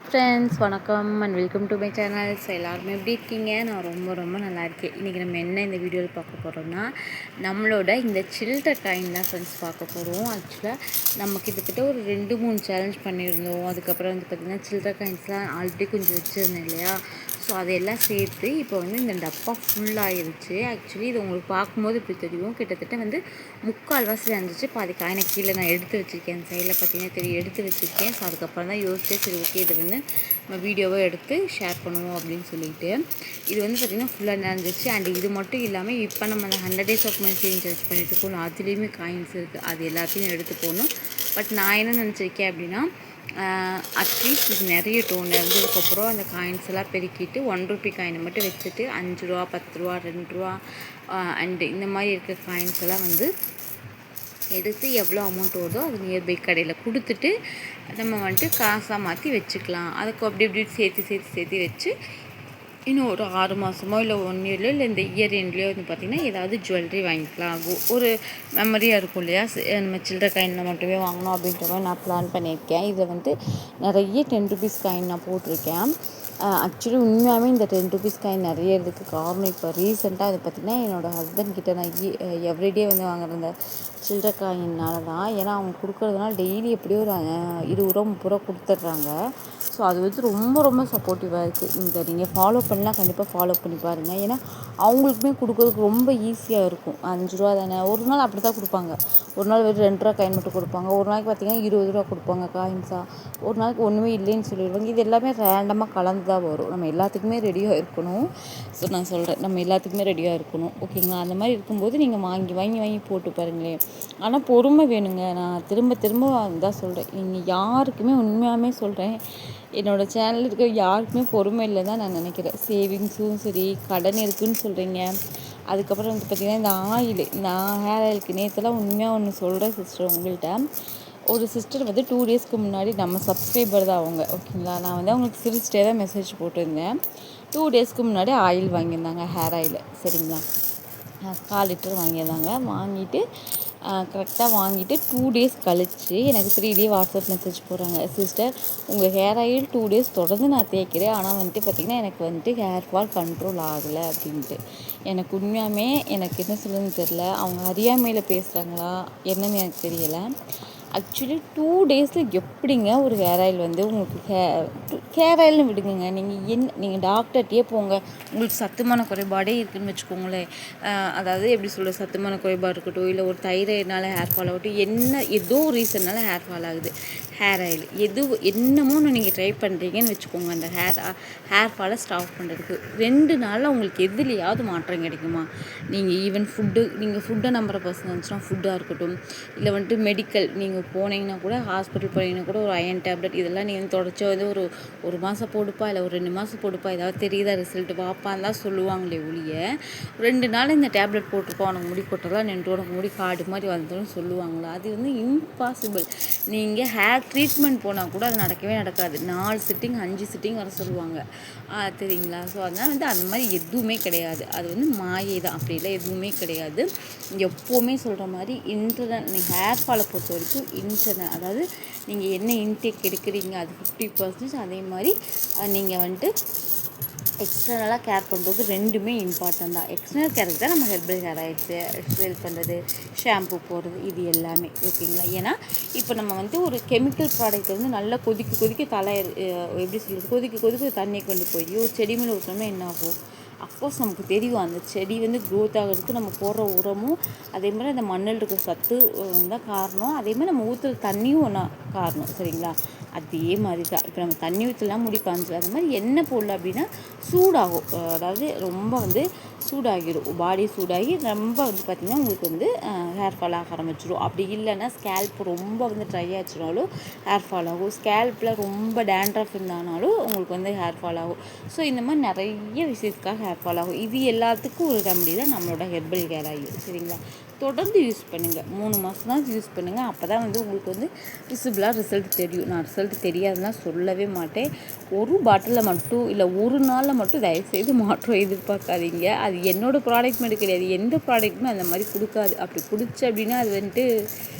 Friends வணக்கம் and welcome to my channels. எல்லாருமே எப்படி இருக்கீங்க? நான் ரொம்ப நல்லா இருக்கேன். இன்றைக்கி நம்ம என்ன இந்த வீடியோவில் பார்க்க போகிறோம்னா, நம்மளோட இந்த சில்ட்ரன் காயின் தான் ஃப்ரெண்ட்ஸ் பார்க்க போகிறோம். ஆக்சுவலாக நம்ம கிட்டத்தட்ட ஒரு 2-3 சேலஞ்ச் பண்ணியிருந்தோம். அதுக்கப்புறம் வந்து பார்த்திங்கன்னா சில்ட்ரன் காயின்ஸ்லாம் ஆல்ரெடி கொஞ்சம் வச்சுருந்தேன் இல்லையா. ஸோ அதையெல்லாம் சேர்த்து இப்போ வந்து இந்த டப்பா ஃபுல்லாகிருச்சு. ஆக்சுவலி இது உங்களுக்கு பார்க்கும்போது இப்படி தெரியும், கிட்டத்தட்ட வந்து 3/4 இருந்துச்சு. பாதி காயினை கீழே நான் எடுத்து வச்சுருக்கேன். அந்த சைடில் பார்த்தீங்கன்னா தெரியும், எடுத்து வச்சுருக்கேன். ஸோ அதுக்கப்புறம் தான் யோசிச்சு சரி ஓகே இது வந்து நம்ம வீடியோவை எடுத்து ஷேர் பண்ணுவோம் அப்படின்னு சொல்லிட்டு இது வந்து பார்த்திங்கன்னா ஃபுல்லாக நடந்துச்சு. அண்ட் இது மட்டும் இல்லாமல் இப்போ நம்ம அந்த 100 days of money சேஞ்ச் பண்ணிட்டு இருக்கோம், அதுலேயுமே காயின்ஸ் இருக்குது. அது எல்லாத்தையும் எடுத்து போகணும். பட் நான் என்ன நினச்சிருக்கேன் அப்படின்னா, அட்லீஸ்ட் இது நிறைய டோன் இருந்ததுக்கப்புறம் அந்த காயின்ஸ் எல்லாம் பெருக்கிட்டு 1 ரூபி காயினை மட்டும் வச்சுட்டு 5 ரூபா, 10 ரூபா, 2 ரூபா அண்டு இந்த மாதிரி இருக்கிற காயின்ஸ் எல்லாம் வந்து எடுத்து எவ்வளோ அமௌண்ட் வருதோ அது நியர்பை கடையில் கொடுத்துட்டு நம்ம வந்துட்டு காசாக மாற்றி வச்சுக்கலாம். அதுக்கு அப்படி இப்படி சேர்த்து வச்சு இன்னும் ஒரு 6 மாதமோ இல்லை 1 இயர்லையோ இல்லை இந்த இயர் எண்ட்லேயோ வந்து பார்த்திங்கன்னா ஏதாவது ஜுவல்லரி வாங்கிக்கலாம். ஒரு மெமரியாக இருக்கும் இல்லையா, நம்ம சில்லற காயினில் மட்டுமே வாங்கணும் அப்படின்ற மாதிரி நான் பிளான் பண்ணியிருக்கேன். இதில் வந்து நிறைய 10 ருபீஸ் காயின் நான் போட்டிருக்கேன். ஆக்சுவலி உண்மையாகவே இந்த 10 ருபீஸ் காயின் நிறைய இதுக்கு காரணம் இப்போ ரீசெண்டாக அது பார்த்திங்கன்னா என்னோடய ஹஸ்பண்ட் கிட்டே நான் எவ்ரிடே வந்து வாங்குற இந்த சில்லற காயின்னால தான். ஏன்னா அவங்க கொடுக்குறதுனால டெய்லி எப்படியோ ஒரு 20 ரூபா 30 ரூபா கொடுத்துட்றாங்க. ஸோ அது வந்து ரொம்ப சப்போர்ட்டிவாக இருக்குது. இந்த நீங்கள் ஃபாலோ பண்ணலாம், கண்டிப்பாக ஃபாலோ பண்ணி பாருங்கள். ஏன்னா அவங்களுக்குமே கொடுக்குறதுக்கு ரொம்ப ஈஸியாக இருக்கும். 5 ரூபா தானே, ஒரு நாள் அப்படி தான் கொடுப்பாங்க. ஒரு நாள் வெறும் 2 ரூபா காயின் மட்டும் கொடுப்பாங்க. ஒரு நாளைக்கு பார்த்திங்கன்னா 20 ரூபா கொடுப்பாங்க காயின்ஸாக. ஒரு நாளைக்கு ஒன்றுமே இல்லைன்னு சொல்லிடுவாங்க. இது எல்லாமே ரேண்டமாக கலந்து தான் வரும். நம்ம எல்லாத்துக்குமே ரெடியாக இருக்கணும். ஸோ நான் சொல்கிறேன், நம்ம எல்லாத்துக்குமே ரெடியாக இருக்கணும், ஓகேங்களா? அந்த மாதிரி இருக்கும்போது நீங்கள் வாங்கி போட்டு பாருங்களேன். ஆனால் பொறுமை வேணுங்க. நான் திரும்ப தான் சொல்கிறேன். நீங்கள் யாருக்குமே உண்மையாகவே சொல்கிறேன், என்னோடய சேனலில் இருக்க யாருக்குமே பொறுமை இல்லை தான் நான் நினைக்கிறேன். சேவிங்ஸும் சரி, கடன் இருக்குதுன்னு சொல்கிறீங்க. அதுக்கப்புறம் வந்து பார்த்திங்கன்னா இந்த ஆயில், நான் ஹேர் ஆயிலுக்கு நேற்றுலாம் உண்மையாக ஒன்று சொல்கிறேன் சிஸ்டர் உங்கள்கிட்ட. ஒரு சிஸ்டர் வந்து 2 டேஸ்க்கு முன்னாடி நம்ம சப்ஸ்கிரைபர் தான் அவங்க, ஓகேங்களா? நான் வந்து அவங்களுக்கு சிரிச்சிட்டே தான் மெசேஜ் போட்டிருந்தேன். 2 டேஸ்க்கு முன்னாடி ஆயில் வாங்கியிருந்தாங்க, ஹேர் ஆயில், சரிங்களா? 4 லிட்டர் வாங்கியிருந்தாங்க. வாங்கிட்டு கரெக்டாக வாங்கிட்டு 2 டேஸ் கழித்து எனக்கு 3D வாட்ஸ்அப் மெசேஜ் போடுறாங்க, சிஸ்டர் உங்கள் ஹேர் ஆயில் 2 டேஸ் தொடர்ந்து நான் தேய்க்கிறேன், ஆனால் வந்துட்டு பார்த்திங்கன்னா எனக்கு வந்துட்டு ஹேர் ஃபால் கண்ட்ரோல் ஆகலை அப்படின்ட்டு. எனக்கு உண்மையாகவே எனக்கு என்ன சொல்லுன்னு தெரில. அவங்க அறியாமையில் பேசுகிறாங்களா என்னன்னு எனக்கு தெரியலை. ஆக்சுவலி 2 டேஸில் எப்படிங்க ஒரு ஹேர் ஆயில் வந்து உங்களுக்கு ஹேர் ஆயில்னு விடுங்க, நீங்கள் டாக்டர்கிட்டே போங்க. உங்களுக்கு சத்துமான குறைபாடே இருக்குதுன்னு வச்சுக்கோங்களேன். அதாவது எப்படி சொல்கிறது, சத்துமான குறைபாடு இருக்கட்டும், இல்லை ஒரு தைராய்டுனால ஹேர் ஃபால் ஆகட்டும், ஏதோ ஒரு ரீசன்னால ஹேர் ஃபால் ஆகுது, ஹேர் ஆயில் என்னமோ நீங்கள் ட்ரை பண்ணுறீங்கன்னு வச்சுக்கோங்க. அந்த ஹேர் ஃபாலை ஸ்டாப் பண்ணுறதுக்கு 2 நாளில் உங்களுக்கு எதுலையாவது மாற்றம் கிடைக்குமா? நீங்கள் ஈவன் ஃபுட்டை நம்புகிற பர்சன் இருந்துச்சுன்னா ஃபுட்டாக இருக்கட்டும், இல்லை வந்துட்டு மெடிக்கல் நீங்கள் போனீங்கன்னா கூட, ஹாஸ்பிட்டல் போனீங்கன்னா கூட ஒரு அயன் டேப்லெட் இதெல்லாம் நீங்கள் தொடர்ச்சி வந்து ஒரு மாதம் போடுப்பா, இல்லை ஒரு 2 மாதம் போடுப்பா, ஏதாவது தெரியுதா ரிசல்ட் வாப்பான்னு தான் சொல்லுவாங்களே ஒழிய, 2 நாள் இந்த டேப்லெட் போட்டிருப்போம் உனக்கு முடி கொட்டலாம் நின்று உனக்கு முடி காடு மாதிரி வந்துடும் சொல்லுவாங்களா? அது வந்து இம்பாசிபிள். நீங்கள் ஹேர் ட்ரீட்மெண்ட் போனால் கூட அது நடக்கவே நடக்காது. 4 சிட்டிங் 5 சிட்டிங் வர சொல்லுவாங்க, தெரியுங்களா? ஸோ அதனால் வந்து அந்த மாதிரி எதுவுமே கிடையாது. அது வந்து மாயை தான், அப்படிலாம் எதுவுமே கிடையாது. எப்போவுமே சொல்கிற மாதிரி ஹேர் ஃபாலை பொறுத்த வரைக்கும் அதாவது நீங்கள் என்ன இன்டேக் எடுக்கிறீங்க அது 50%. அதே மாதிரி நீங்கள் வந்துட்டு எக்ஸ்டர்னலாக கேர் பண்ணுறது ரெண்டுமே இம்பார்ட்டன்ட் தான். எக்ஸ்டர்னல் கேருக்கு தான் நம்ம ஹெர்பல் ஹேர் ஆயிடுச்சு எக்ஸ்பெல் பண்ணுறது, ஷாம்பு போடுறது, இது எல்லாமே, ஓகேங்களா? ஏன்னா இப்போ நம்ம வந்து ஒரு கெமிக்கல் ப்ராடக்ட் வந்து நல்லா கொதிக்க தலை எப்படி சொல்கிறது, கொதிக்க தண்ணியை கொண்டு போய் ஒரு செடி மேலே ஊற்றோம்னா என்ன ஆகும்? அஃப்கோர்ஸ் நமக்கு தெரியும் அந்த செடி வந்து க்ரோத் ஆகிறதுக்கு நம்ம போடுற உரமும் அதே மாதிரி அந்த மண்ணில் இருக்கிற சத்து தான் காரணம். அதே மாதிரி நம்ம ஊற்றுற தண்ணியும் ஒன்றா காரணம், சரிங்களா? அதே மாதிரி தான் இப்போ நம்ம தண்ணி ஊற்றலாம் முடி காஞ்சிடும். அது மாதிரி எண்ணெய் போடல அப்படின்னா சூடாகும், அதாவது ரொம்ப வந்து சூடாகிடும், பாடி சூடாகி ரொம்ப வந்து பார்த்திங்கன்னா உங்களுக்கு வந்து ஹேர் ஃபால் ஆக ஆரம்பிச்சிடும். அப்படி இல்லைன்னா ஸ்கேல்ப் ரொம்ப வந்து ட்ரை ஆச்சுனாலும் ஹேர் ஃபால் ஆகும். ஸ்கேல்பில் ரொம்ப டேண்ட்ரஃப் இருந்தாலும் உங்களுக்கு வந்து ஹேர் ஃபால் ஆகும். ஸோ இந்த மாதிரி நிறைய விஷயத்துக்காக ஹேர் ஃபால் ஆகும். இது எல்லாத்துக்கும் ஒரு ரெமடி தான் நம்மளோட ஹெர்பல் ஹேர் ஆயில், சரிங்களா? தொடர்ந்து யூஸ் பண்ணுங்கள், 3 மாதம் தான் யூஸ் பண்ணுங்கள். அப்போ தான் வந்து உங்களுக்கு வந்து விசிபிளாக ரிசல்ட் தெரியும். நான் ரிசல்ட் தெரியாதுன்னா சொல்லவே மாட்டேன். ஒரு பாட்டிலில் மட்டும் இல்லை ஒரு நாளில் மட்டும் தயவுசெய்து மாற்றம் எதிர்பார்க்காதீங்க. அது என்னோடய ப்ராடக்ட் மட்டும் கிடையாது, எந்த ப்ராடக்ட்டுமே அந்த மாதிரி கொடுக்காது. அப்படி கொடுச்சு அப்படின்னா அது வந்துட்டு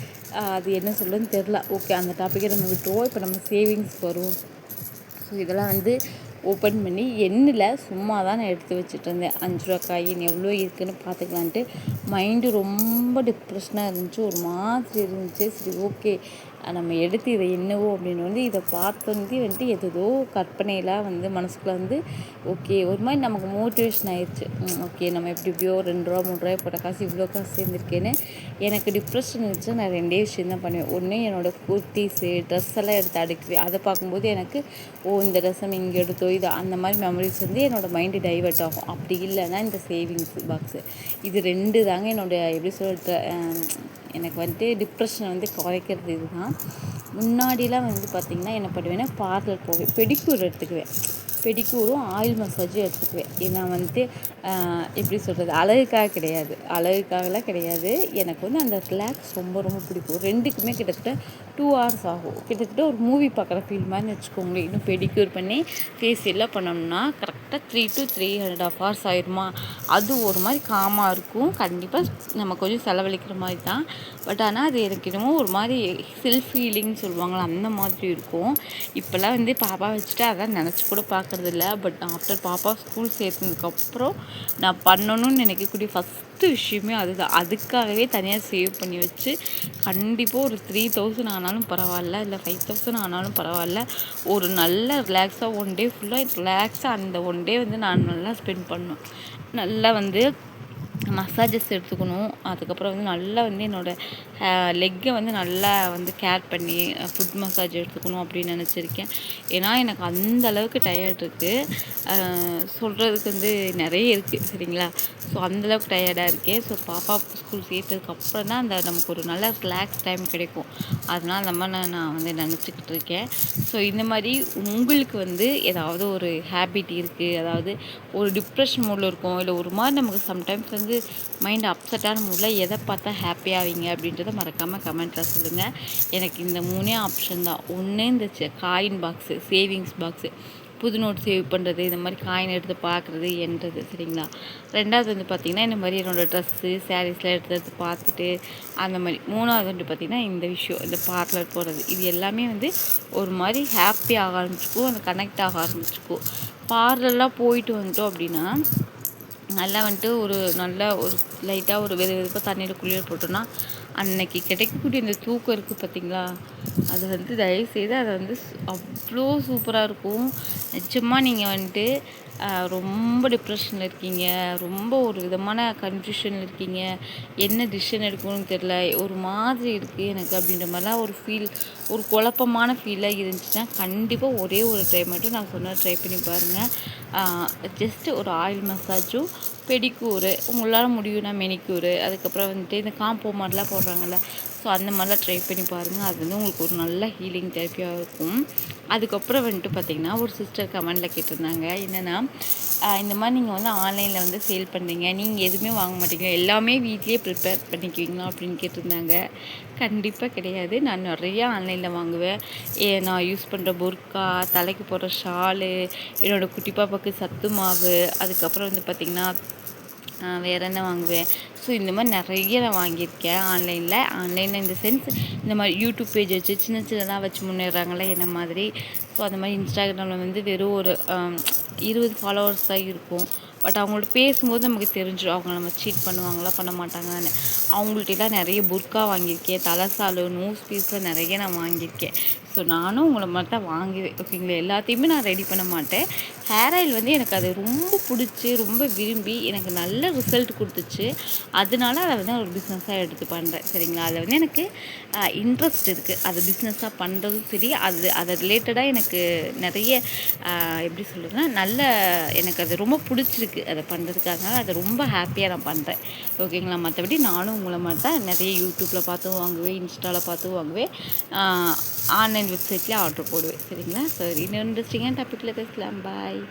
அது என்ன சொல்கிறதுன்னு தெரில. ஓகே, அந்த டாப்பிக்கை நம்ம விட்டுருவோம். இப்போ நம்ம சேவிங்ஸ் வரும். ஸோ இதெல்லாம் வந்து ஓப்பன் பண்ணி எண்ணில் சும்மா தான் நான் எடுத்து வச்சுட்டு இருந்தேன். 5 ரூபா காயின் எவ்வளோ இருக்குதுன்னு பார்த்துக்கலான்ட்டு. மைண்டு ரொம்ப டிப்ரெஷனாக இருந்துச்சு, ஒரு மாதிரி இருந்துச்சு. சரி ஓகே நம்ம எடுத்து இதை என்னவோ அப்படின்னு வந்து இதை பார்த்து வந்துட்டு ஏதோ கற்பனையெல்லாம் வந்து மனசுக்குள்ள வந்து ஓகே ஒரு மாதிரி நமக்கு மோட்டிவேஷன் ஆயிடுச்சு. ஓகே நம்ம எப்படியோ 2 ரூபா 3 ரூபாய் போட்ட காசு இவ்வளோ காசு சேர்ந்துருக்கேன்னு. எனக்கு டிப்ரெஷன் இருந்துச்சு. நான் 2 விஷயம் தான் பண்ணுவேன். ஒன்று என்னோடய குர்த்திஸு ட்ரெஸ் எல்லாம் எடுத்து அடுக்குவேன். அதை பார்க்கும்போது எனக்கு இந்த ட்ரெஸ் நம்ம இங்கே எடுத்தோம் இது அந்த மாதிரி மெமரிஸ் வந்து என்னோடய மைண்டு டைவர்ட் ஆகும். அப்படி இல்லைன்னா இந்த சேவிங்ஸ் பாக்ஸு இது 2 தாங்க என்னோடய எப்படி சொல்லிட்டு எனக்கு வந்துட்டு டிப்ரெஷனை வந்து குறைக்கிறது. இதுதான். முன்னாடிலாம் வந்து பார்த்திங்கன்னா என்ன பண்ணுவேன்னா பார்லர் போவேன், பெடிக்யூர் எடுத்துக்குவேன். பெடிக்யூரும் ஆயில் மசாஜும் எடுத்துக்குவேன். நான் வந்துட்டு எப்படி சொல்கிறது, அழகுக்காகலாம் கிடையாது. எனக்கு வந்து அந்த ரிலாக்ஸ் ரொம்ப ரொம்ப பிடிக்கும். 2க்குமே கிட்டத்தட்ட 2 hours ஆகும். கிட்டத்தட்ட ஒரு மூவி பார்க்குற ஃபீல் மாதிரி வச்சுக்கோங்களேன். இன்னும் பெடிக்யூர் பண்ணி ஃபேஷியல்லாம் பண்ணோம்னா கரெக்டாக 3 to 3.5 hours ஆயிடுமா. அது ஒரு மாதிரி காமாக இருக்கும். கண்டிப்பாக நம்ம கொஞ்சம் செலவழிக்கிற மாதிரி தான். பட் ஆனால் அது எனக்கு என்னமோ ஒரு மாதிரி செல்ஃப் ஃபீலிங்னு சொல்லுவாங்களா அந்த மாதிரி இருக்கும். இப்போல்லாம் வந்து பாப்பா வச்சுட்டு அதான் நினச்சி கூட பார்க்குறதில்ல. பட் ஆஃப்டர் பாப்பா ஸ்கூல் சேர்த்ததுக்கப்புறம் நான் பண்ணணும்னு நினைக்கக்கூடிய ஃபஸ்ட்டு விஷயமே அதுதான். அதுக்காகவே தனியாக சேவ் பண்ணி வச்சு கண்டிப்பாக ஒரு 3000 ஆனாலும் பரவாயில்ல, இல்லை 5000 ஆனாலும் பரவாயில்ல, ஒரு நல்ல ரிலாக்ஸாக 1 day ஃபுல்லாக ரிலாக்ஸாக அந்த 1 day வந்து நான் நல்லா ஸ்பெண்ட் பண்ணணும். நல்லா வந்து மசாஜஸ் எடுத்துக்கணும். அதுக்கப்புறம் வந்து நல்லா வந்து என்னோடய லெக்கை வந்து நல்லா வந்து கேர் பண்ணி ஃபுட் மசாஜ் எடுத்துக்கணும் அப்படின்னு நினச்சிருக்கேன். ஏன்னா எனக்கு அந்த அளவுக்கு டயர்ட் இருக்குது. சொல்கிறதுக்கு வந்து நிறைய இருக்குது சரிங்களா. ஸோ அந்தளவுக்கு டயர்டாக இருக்கேன். ஸோ பாப்பா ஸ்கூல் சேர்த்ததுக்கப்புறம் தான் அந்த நமக்கு ஒரு நல்ல ரிலாக்ஸ் டைம் கிடைக்கும். அதனால் நான் வந்து நினச்சிக்கிட்டு இருக்கேன். ஸோ இந்த மாதிரி உங்களுக்கு வந்து ஏதாவது ஒரு ஹேபிட் இருக்குது, அதாவது ஒரு டிப்ரெஷன் மூடில் இருக்கும், இல்லை ஒரு மாதிரி நமக்கு சம்டைம்ஸ் வந்து மைண்ட் அப்செட்டான மூடில் எதை பார்த்தா ஹாப்பி ஆவீங்க அப்படின்றத மறக்காமல் கமெண்ட்டில் சொல்லுங்கள். எனக்கு இந்த 3 ஆப்ஷன் தான். ஒன்று இந்த காயின் பாக்ஸு, சேவிங்ஸ் பாக்ஸு, புது நோட் சேவ் பண்ணுறது, இந்த மாதிரி காயின் எடுத்து பார்க்குறது என்றது சரிங்களா. 2வது வந்து பார்த்திங்கன்னா இந்த மாதிரி என்னோடய ட்ரெஸ்ஸு சாரீஸ்லாம் எடுத்து பார்த்துட்டு அந்த மாதிரி. 3வது வந்து பார்த்திங்கன்னா இந்த விஷயம், இந்த பார்லர் போகிறது. இது எல்லாமே வந்து ஒரு மாதிரி ஹாப்பி ஆக ஆரம்பிச்சிக்கும், அந்த கனெக்ட் ஆக ஆரம்பிச்சிக்கும். பார்லர்லாம் போயிட்டு வந்துட்டோம் அப்படின்னா நல்லா வந்துட்டு ஒரு லைட்டாக ஒரு வெதுப்பாக தண்ணியில் குளியல் போட்டோன்னா அன்னைக்கு கிடைக்கக்கூடிய இந்த தூக்கம் இருக்குது பார்த்திங்களா, அது வந்து தயவுசெய்து அதை வந்து அவ்வளோ சூப்பராக இருக்கும். நிஜமாக நீங்கள் வந்துட்டு ரொம்ப டிப்ரெஷனில் இருக்கீங்க, ரொம்ப ஒரு விதமான கன்ஃபியூஷனில் இருக்கீங்க, என்ன டிசிஷன் எடுக்கணும்னு தெரில, ஒரு மாதிரி இருக்குது எனக்கு அப்படின்ற மாதிரிலாம் ஒரு ஃபீல், ஒரு குழப்பமான ஃபீலாக இருந்துச்சுன்னா கண்டிப்பாக ஒரே ஒரு ட்ரை மட்டும் நான் சொன்னதை ட்ரை பண்ணி பாருங்கள். ஜஸ்ட்டு ஒரு ஆயில் மசாஜும் பெடிக்யூரு, உங்களால் முடியும்னா மெனிக்யூரு, அதுக்கப்புறம் வந்துட்டு இந்த காம்போ மாதிரிலாம் போடுறாங்கல்ல, ஸோ அந்த மாதிரிலாம் ட்ரை பண்ணி பாருங்கள். அது வந்து உங்களுக்கு ஒரு நல்ல ஹீலிங் தெரப்பியாக இருக்கும். அதுக்கப்புறம் வந்துட்டு பார்த்திங்கன்னா ஒரு சிஸ்டர் கமெண்டில் கேட்டிருந்தாங்க என்னென்னா, இந்த மாதிரி நீங்கள் வந்து ஆன்லைனில் வந்து சேல் பண்ணுறீங்க, நீங்கள் எதுவுமே வாங்க மாட்டீங்க, எல்லாமே வீட்லேயே ப்ரிப்பேர் பண்ணிக்குவீங்களா அப்படின்னு கேட்டிருந்தாங்க. கண்டிப்பாக கிடையாது. நான் நிறையா ஆன்லைனில் வாங்குவேன். நான் யூஸ் பண்ணுற புர்கா, தலைக்கு போடுற ஷாலு, என்னோடய குட்டி பாப்பாவுக்கு சத்து மாவு, அதுக்கப்புறம் வந்து பார்த்திங்கன்னா வேறு என்ன வாங்குவேன். ஸோ இந்த மாதிரி நிறைய நான் வாங்கியிருக்கேன் ஆன்லைனில் இந்த சென்ஸ் இந்த மாதிரி யூடியூப் பேஜ் வச்சு சின்னதாக வச்சு முன்னேறாங்களே என்ன மாதிரி. ஸோ அந்த மாதிரி இன்ஸ்டாகிராமில் வந்து வெறும் ஒரு 20 ஃபாலோவர்ஸ் தான் இருக்கும். பட் அவங்கள்ட்ட பேசும்போது நமக்கு தெரிஞ்சிடும் அவங்க நம்ம சீட் பண்ணுவாங்களா பண்ண மாட்டாங்கன்னு. அவங்கள்ட்டலாம் நிறைய புர்கா வாங்கியிருக்கேன், தலைசாலு, நோஸ் பீஸ்லாம் நிறைய நான் வாங்கியிருக்கேன். ஸோ நானும் உங்களை மாதிரி தான் வாங்குவேன் ஓகேங்களா. எல்லாத்தையுமே நான் ரெடி பண்ண மாட்டேன். ஹேர் ஆயில் வந்து எனக்கு அது ரொம்ப பிடிச்சி ரொம்ப விரும்பி எனக்கு நல்ல ரிசல்ட் கொடுத்துச்சு. அதனால அதை வந்து ஒரு பிஸ்னஸாக எடுத்து பண்ணுறேன் சரிங்களா. அதில் வந்து எனக்கு இன்ட்ரெஸ்ட் இருக்குது. அது பிஸ்னஸாக பண்ணுறதும் சரி, அதை ரிலேட்டடாக எனக்கு நிறைய எப்படி சொல்கிறதுனா எனக்கு அது ரொம்ப பிடிச்சிருக்கு அதை பண்ணுறதுக்கு. அதனால் அதை ரொம்ப ஹாப்பியாக நான் பண்ணுறேன் ஓகேங்களா. மற்றபடி நானும் உங்களை மாதிரி தான் நிறைய யூடியூப்பில் பார்த்தும் வாங்குவேன், இன்ஸ்டாவில் பார்த்தும் வாங்குவேன், ஆன்லைன் வெப்சைட்லேயே ஆர்டர் போடுவேன் சரிங்களா. சரி, இன்னும் இன்ட்ரெஸ்டிங்கான டாப்பிக்கில் பேசலாம். பாய்.